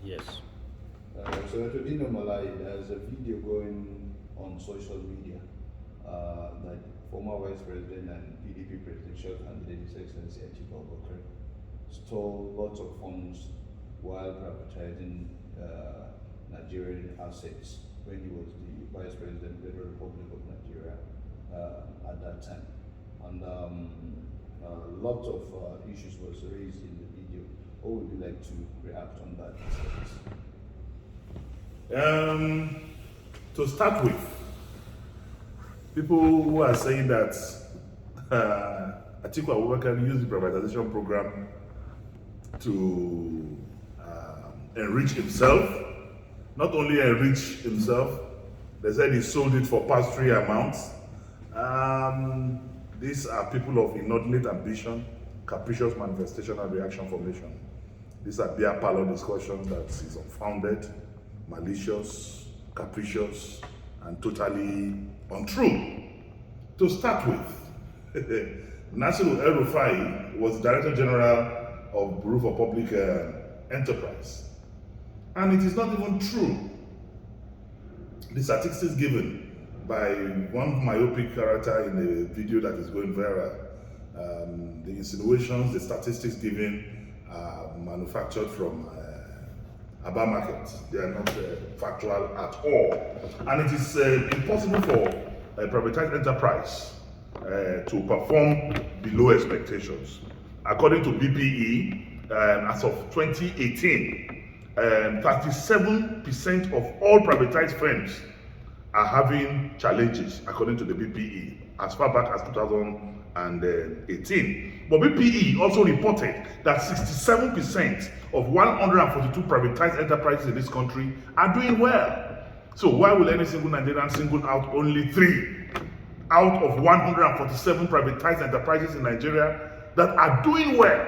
Yes. So Dino Malai, there's a video going on social media that former Vice President and PDP presidential candidate His Excellency Atiku stole lots of funds while privatizing Nigerian assets when he was the Vice President of the Federal Republic of Nigeria at that time. And lots of issues was raised in the video. What would you like to react on that? To start with, people who are saying that Atiku Abubakar used the privatization program to enrich himself. Not only enrich himself, they said he sold it for past 3 amounts. These are people of inordinate ambition, capricious manifestation and reaction formation. These are beer parlor discussions that is unfounded, malicious, capricious, and totally untrue. To start with, Nasiru El-Rufai was Director General of Bureau for Public Enterprise. And it is not even true. The statistics given by one myopic character in a video that is going viral, the insinuations, the statistics given are manufactured from Aba market. They are not factual at all. And it is impossible for a privatized enterprise to perform below expectations. According to BPE, as of 2018, 37% of all privatized firms are having challenges, according to the BPE, as far back as 2018. But BPE also reported that 67% of 142 privatized enterprises in this country are doing well. So why will any single Nigerian single out only 3 out of 147 privatized enterprises in Nigeria that are doing well?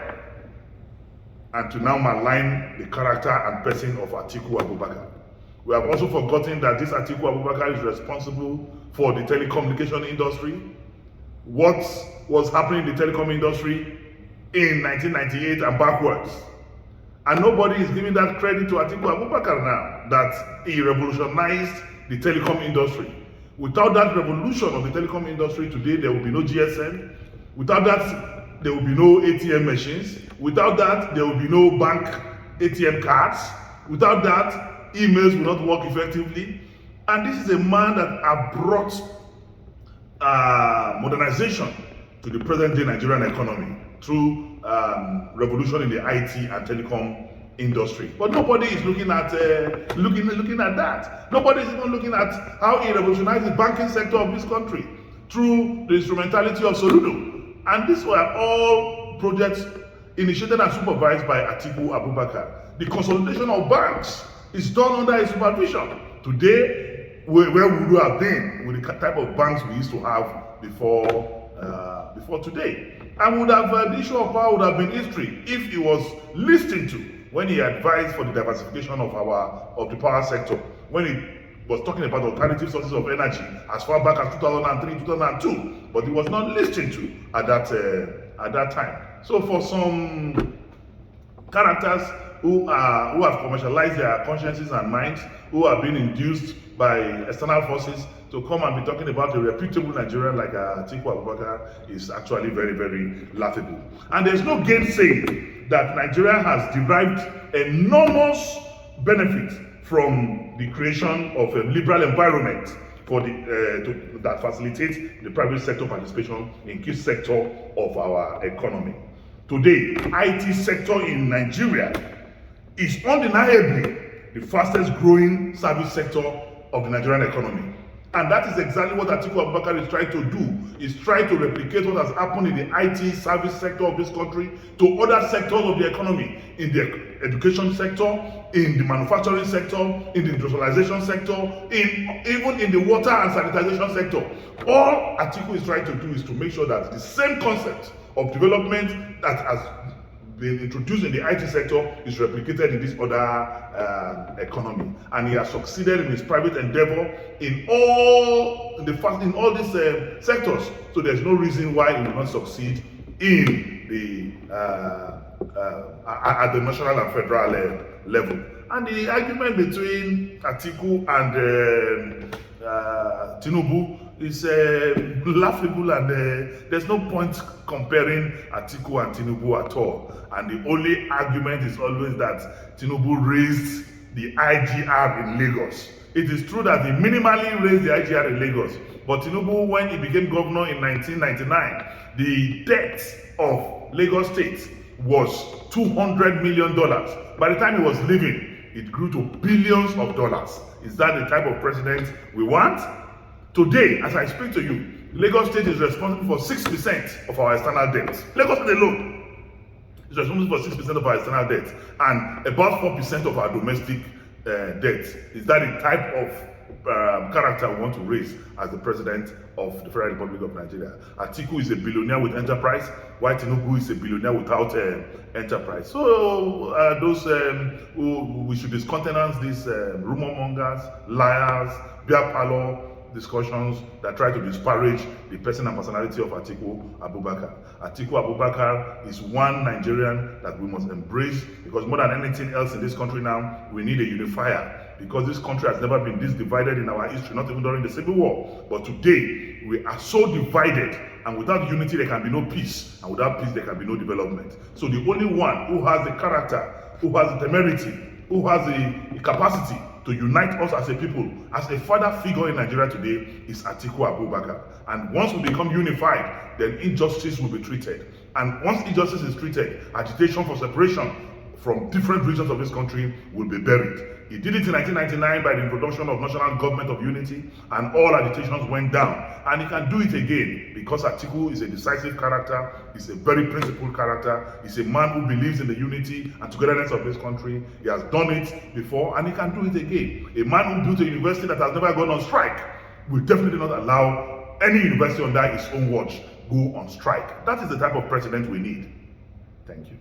And to now malign the character and person of Atiku Abubakar. We have also forgotten that this Atiku Abubakar is responsible for the telecommunication industry. What was happening in the telecom industry in 1998 and backwards. And nobody is giving that credit to Atiku Abubakar now, that he revolutionized the telecom industry. Without that revolution of the telecom industry today, there will be no GSM. Without that, there will be no ATM machines. Without that, there will be no bank ATM cards. Without that, emails will not work effectively. And this is a man that has brought modernization to the present-day Nigerian economy through revolution in the IT and telecom industry. But nobody is looking at looking at that. Nobody is even looking at how he revolutionized the banking sector of this country through the instrumentality of Soludo. And these were all projects initiated and supervised by Atiku Abubakar. The consolidation of banks is done under his supervision. Today, where would we have been with the type of banks we used to have before today? And would have the issue of power would have been history if he was listened to when he advised for the diversification of the power sector, when he was talking about alternative sources of energy as far back as 2003, 2002, but he was not listened to at that time. So for some characters who have commercialized their consciences and minds, who have been induced by external forces to come and be talking about a reputable Nigerian like Atiku Abubakar is actually very, very laughable. And there's no gainsaying that Nigeria has derived enormous benefit from the creation of a liberal environment for that facilitates the private sector participation in key sector of our economy. Today, IT sector in Nigeria is undeniably the fastest growing service sector of the Nigerian economy. And that is exactly what Atiku Abubakar is trying to do, is trying to replicate what has happened in the IT service sector of this country to other sectors of the economy, in the education sector, in the manufacturing sector, in the industrialization sector, even in the water and sanitization sector. All Atiku is trying to do is to make sure that the same concept of development that has been introduced in the IT sector is replicated in this other economy, and he has succeeded in his private endeavor in all these sectors. So there's no reason why he will not succeed in the at the national and federal level. And the argument between Atiku and Tinubu is laughable, and there's no point comparing Atiku and Tinubu at all. And the only argument is always that Tinubu raised the IGR in Lagos. It is true that he minimally raised the IGR in Lagos, but Tinubu, when he became governor in 1999, the debt of Lagos State was $200 million. By the time he was leaving, it grew to billions of dollars. Is that the type of president we want? Today, as I speak to you, Lagos State is responsible for 6% of our external debt. Lagos State alone is responsible for 6% of our external debt and about 4% of our domestic debt. Is that the type of character we want to raise as the president of the Federal Republic of Nigeria? Atiku is a billionaire with enterprise, while Tinubu is a billionaire without enterprise. So we should discountenance these rumor mongers, liars, beer parlor discussions that try to disparage the person and personality of Atiku Abubakar. Atiku Abubakar is one Nigerian that we must embrace, because more than anything else in this country now, we need a unifier, because this country has never been this divided in our history, not even during the Civil War. But today, we are so divided, and without unity there can be no peace, and without peace there can be no development. So the only one who has the character, who has the temerity, who has the capacity to unite us as a people, as a father figure in Nigeria today, is Atiku Abubakar. And once we become unified, then injustice will be treated. And once injustice is treated, agitation for separation from different regions of this country will be buried. He did it in 1999 by the introduction of National Government of Unity, and all agitations went down. And he can do it again, because Atiku is a decisive character, he's a very principled character, he's a man who believes in the unity and togetherness of this country. He has done it before, and he can do it again. A man who built a university that has never gone on strike will definitely not allow any university under his own watch go on strike. That is the type of president we need. Thank you.